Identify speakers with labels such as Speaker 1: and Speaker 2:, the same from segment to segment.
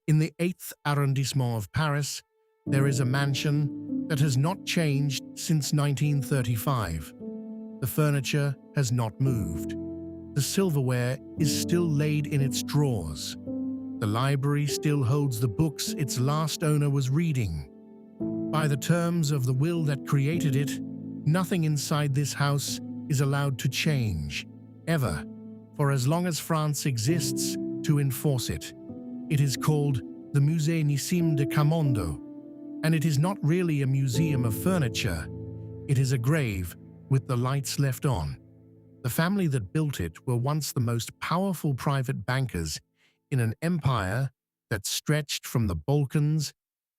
Speaker 1: In the 8th arrondissement of Paris, there is a mansion that has not changed since 1935. The furniture has not moved. The silverware is still laid in its drawers. The library still holds the books its last owner was reading. By the terms of the will that created it, nothing inside this house is allowed to change, ever, for as long as France exists to enforce it. It is called the Musee Nissim de Camondo, and it is not really a museum of furniture. It is a grave with the lights left on. The family that built it were once the most powerful private bankers in an empire that stretched from the Balkans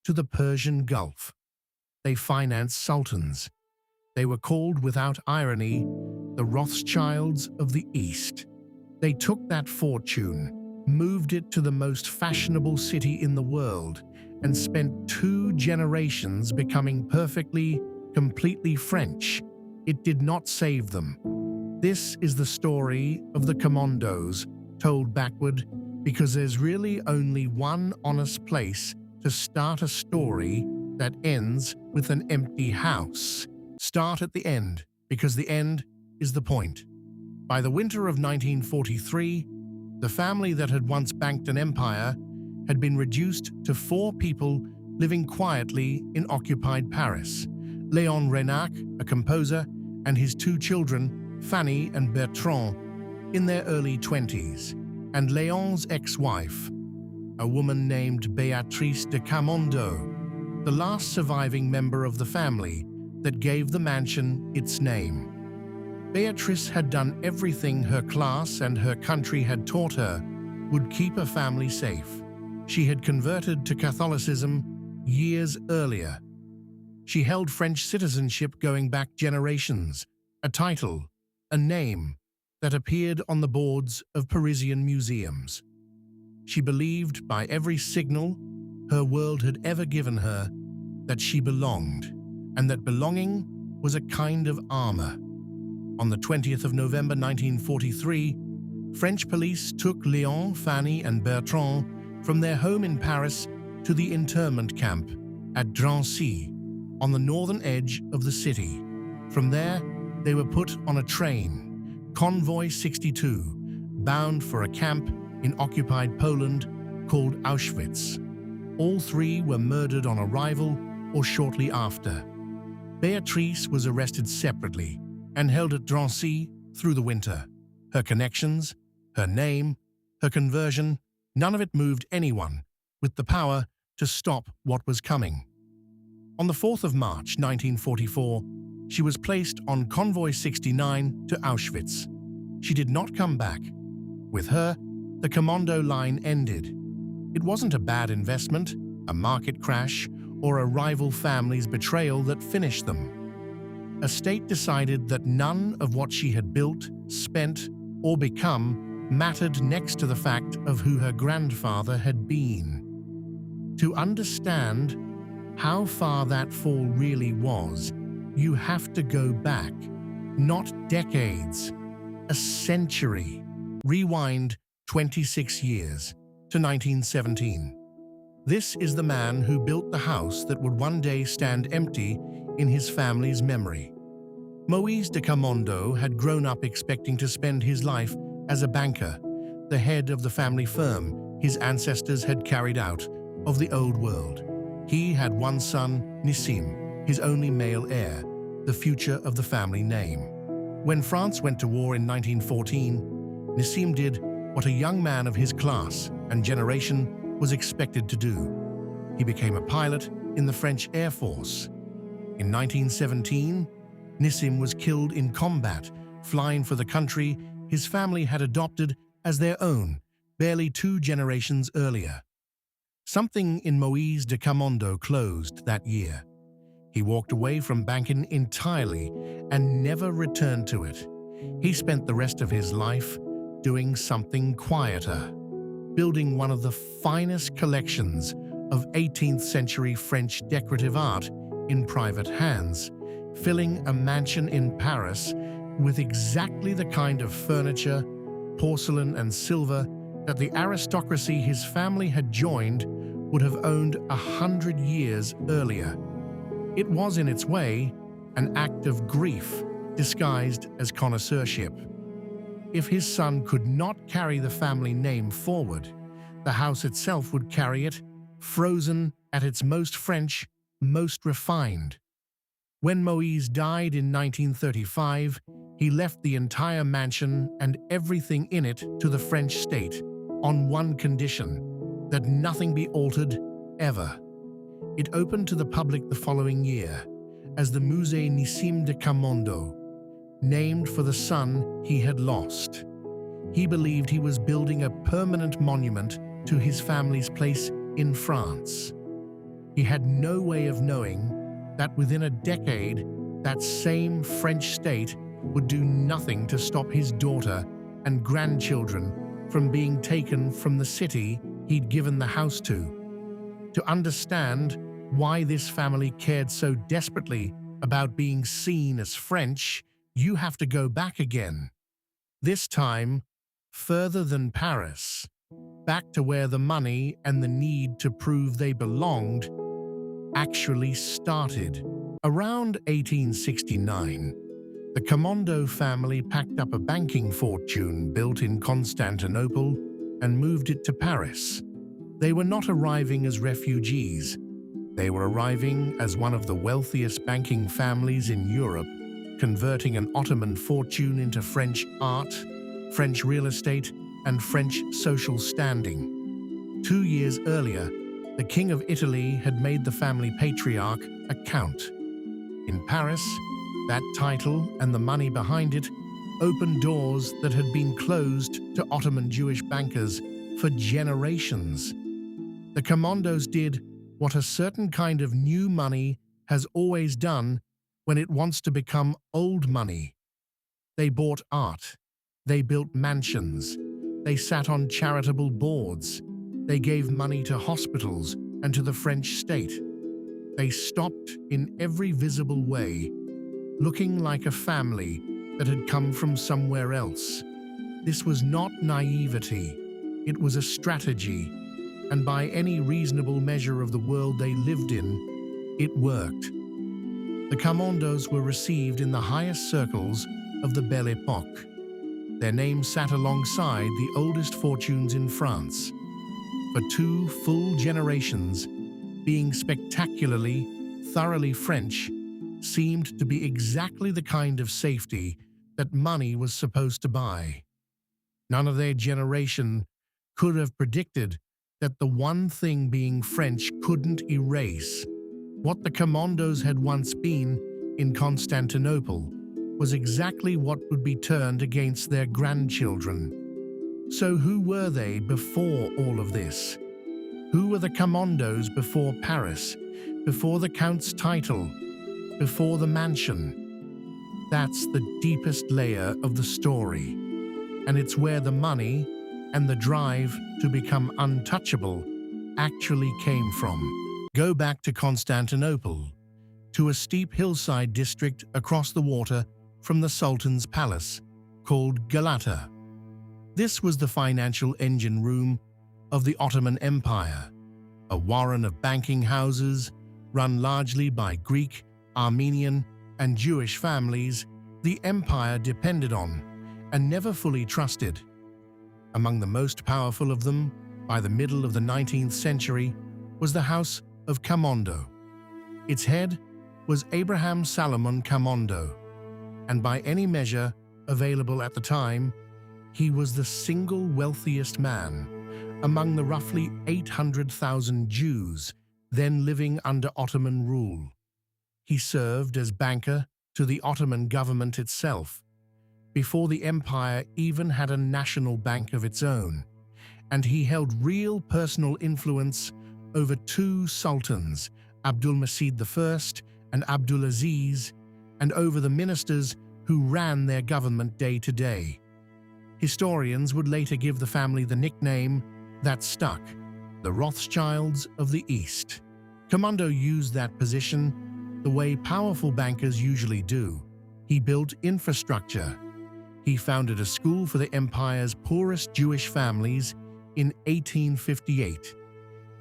Speaker 1: to the Persian Gulf. They financed sultans. They were called, without irony, the Rothschilds of the East. They took that fortune, moved it to the most fashionable city in the world, and spent 2 generations becoming perfectly, completely French. It did not save them. This is the story of the Camondos, told backward, because there's really only one honest place to start a story that ends with an empty house. Start at the end, because the end is the point. By the winter of 1943, the family that had once banked an empire had been reduced to 4 people living quietly in occupied Paris. Léon Renac, a composer, and his 2 children, Fanny and Bertrand, in their early 20s, and Léon's ex-wife, a woman named Richest de Camondo, the last surviving member of the family that gave the mansion its name. Beatrice had done everything her class and her country had taught her would keep a family safe. She had converted to Catholicism years earlier. She held French citizenship going back generations, a title, a name that appeared on the boards of Parisian museums. She believed by every signal her world had ever given her that she belonged, and that belonging was a kind of armor. On the 20th of November 1943, French police took Léon, Fanny, and Bertrand from their home in Paris to the internment camp at Drancy, on the northern edge of the city. From there, they were put on a train, Convoy 62, bound for a camp in occupied Poland called Auschwitz. All 3 were murdered on arrival or shortly after. Beatrice was arrested separately and held at Drancy through the winter. Her connections, her name, her conversion, none of it moved anyone with the power to stop what was coming. On the 4th of March 1944, she was placed on Convoy 69 to Auschwitz. She did not come back. With her, the Camondo line ended. It wasn't a bad investment, a market crash, or a rival family's betrayal that finished them. A state decided that none of what she had built, spent, or become mattered next to the fact of who her grandfather had been. To understand how far that fall really was, you have to go back, not decades, a century. Rewind 26 years to 1917. This is the man who built the house that would one day stand empty in his family's memory. Musee de Camondo had grown up expecting to spend his life as a banker, the head of the family firm his ancestors had carried out of the old world. He had one son, Nissim, his only male heir, the future of the family name. When France went to war in 1914, Nissim did what a young man of his class and generation was expected to do. He became a pilot in the French Air Force. In 1917, Nissim was killed in combat, flying for the country his family had adopted as their own, barely 2 generations earlier. Something in Musee de Camondo closed that year. He walked away from banking entirely and never returned to it. He spent the rest of his life doing something quieter, building one of the finest collections of 18th-century French decorative art in private hands, filling a mansion in Paris with exactly the kind of furniture, porcelain and silver that the aristocracy his family had joined would have owned 100 years earlier. It was, in its way, an act of grief disguised as connoisseurship. If his son could not carry the family name forward, the house itself would carry it, frozen at its most French, most refined. When Moïse died in 1935, he left the entire mansion and everything in it to the French state, on one condition: that nothing be altered, ever. It opened to the public the following year as the Musee Nissim de Camondo, named for the son he had lost. He believed he was building a permanent monument to his family's place in France. He had no way of knowing that within a decade, that same French state would do nothing to stop his daughter and grandchildren from being taken from the city he'd given the house to. To understand why this family cared so desperately about being seen as French, you have to go back again. This time, further than Paris, back to where the money and the need to prove they belonged actually started. Around 1869, the Camondo family packed up a banking fortune built in Constantinople and moved it to Paris. They were not arriving as refugees. They were arriving as one of the wealthiest banking families in Europe, converting an Ottoman fortune into French art, French real estate, and French social standing. 2 years earlier, the King of Italy had made the family patriarch a count. In Paris, that title and the money behind it opened doors that had been closed to Ottoman Jewish bankers for generations. The Camondos did what a certain kind of new money has always done when it wants to become old money. They bought art. They built mansions. They sat on charitable boards. They gave money to hospitals and to the French state. They stopped in every visible way, looking like a family that had come from somewhere else. This was not naivety. It was a strategy, and by any reasonable measure of the world they lived in, it worked. The Camondos were received in the highest circles of the Belle Époque. Their names sat alongside the oldest fortunes in France. For 2 full generations, being spectacularly, thoroughly French seemed to be exactly the kind of safety that money was supposed to buy. None of their generation could have predicted that the one thing being French couldn't erase. What the Camondos had once been in Constantinople was exactly what would be turned against their grandchildren. So who were they before all of this? Who were the Camondos before Paris, before the Count's title, before the mansion? That's the deepest layer of the story, and it's where the money and the drive to become untouchable actually came from. Go back to Constantinople, to a steep hillside district across the water from the Sultan's palace, called Galata. This was the financial engine room of the Ottoman Empire, a warren of banking houses run largely by Greek, Armenian, and Jewish families the empire depended on and never fully trusted. Among the most powerful of them, by the middle of the 19th century, was the House of Camondo. Its head was Abraham Salomon Camondo, and by any measure available at the time, he was the single wealthiest man among the roughly 800,000 Jews then living under Ottoman rule. He served as banker to the Ottoman government itself, before the empire even had a national bank of its own, and he held real personal influence over 2 sultans, Abdulmajid I and Abdulaziz, and over the ministers who ran their government day to day. Historians would later give the family the nickname that stuck, the Rothschilds of the East. Camondo used that position the way powerful bankers usually do. He built infrastructure. He founded a school for the empire's poorest Jewish families in 1858.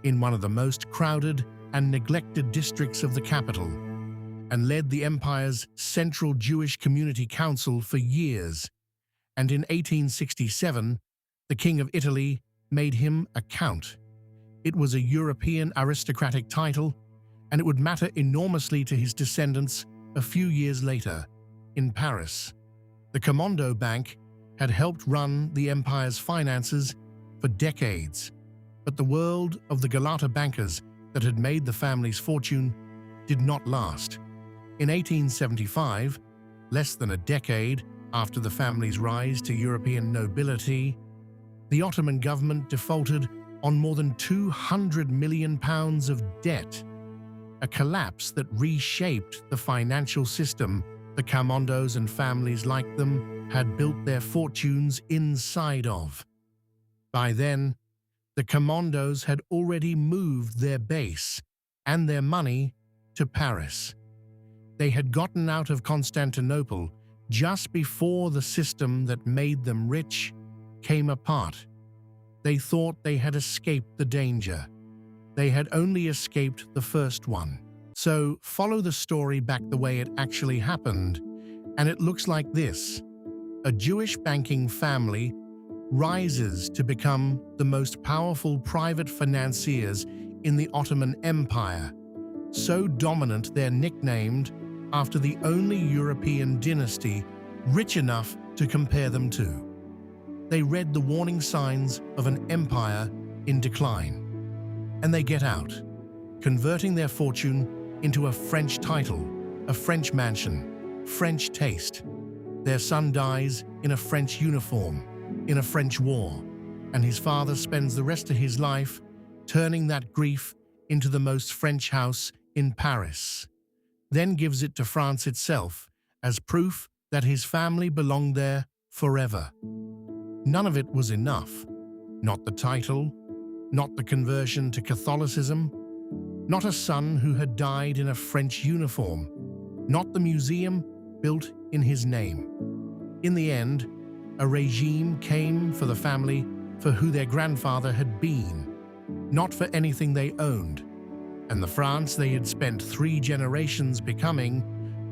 Speaker 1: in one of the most crowded and neglected districts of the capital, and led the empire's Central Jewish Community Council for years. And in 1867, the King of Italy made him a count. It was a European aristocratic title, and it would matter enormously to his descendants a few years later, in Paris. The Camondo Bank had helped run the empire's finances for decades, but the world of the Galata bankers that had made the family's fortune did not last. In 1875, less than a decade after the family's rise to European nobility, the Ottoman government defaulted on more than £200 million of debt, a collapse that reshaped the financial system the Camondos and families like them had built their fortunes inside of. By then, the Camondos had already moved their base and their money to Paris. They had gotten out of Constantinople just before the system that made them rich came apart. They thought they had escaped the danger. They had only escaped the first one. So follow the story back the way it actually happened, and it looks like this. A Jewish banking family rises to become the most powerful private financiers in the Ottoman Empire, so dominant they're nicknamed after the only European dynasty rich enough to compare them to. They read the warning signs of an empire in decline, and they get out, converting their fortune into a French title, a French mansion, French taste. Their son dies in a French uniform, in a French war, and his father spends the rest of his life turning that grief into the most French house in Paris, then gives it to France itself as proof that his family belonged there forever. None of it was enough. Not the title, not the conversion to Catholicism, not a son who had died in a French uniform, not the museum built in his name. In the end, a regime came for the family for who their grandfather had been, not for anything they owned. And the France they had spent 3 generations becoming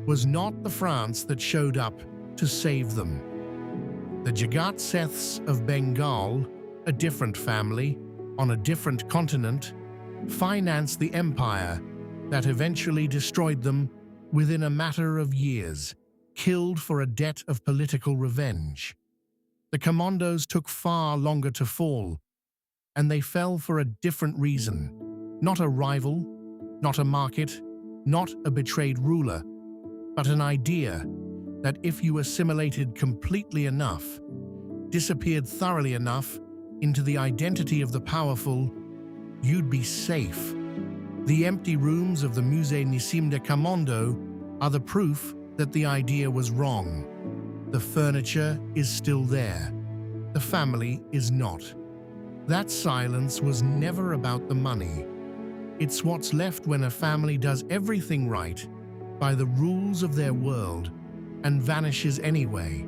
Speaker 1: was not the France that showed up to save them. The Jagat Seths of Bengal, a different family, on a different continent, financed the empire that eventually destroyed them within a matter of years, killed for a debt of political revenge. The Camondos took far longer to fall, and they fell for a different reason. Not a rival, not a market, not a betrayed ruler, but an idea that if you assimilated completely enough, disappeared thoroughly enough into the identity of the powerful, you'd be safe. The empty rooms of the Musee Nissim de Camondo are the proof that the idea was wrong. The furniture is still there. The family is not. That silence was never about the money. It's what's left when a family does everything right by the rules of their world and vanishes anyway.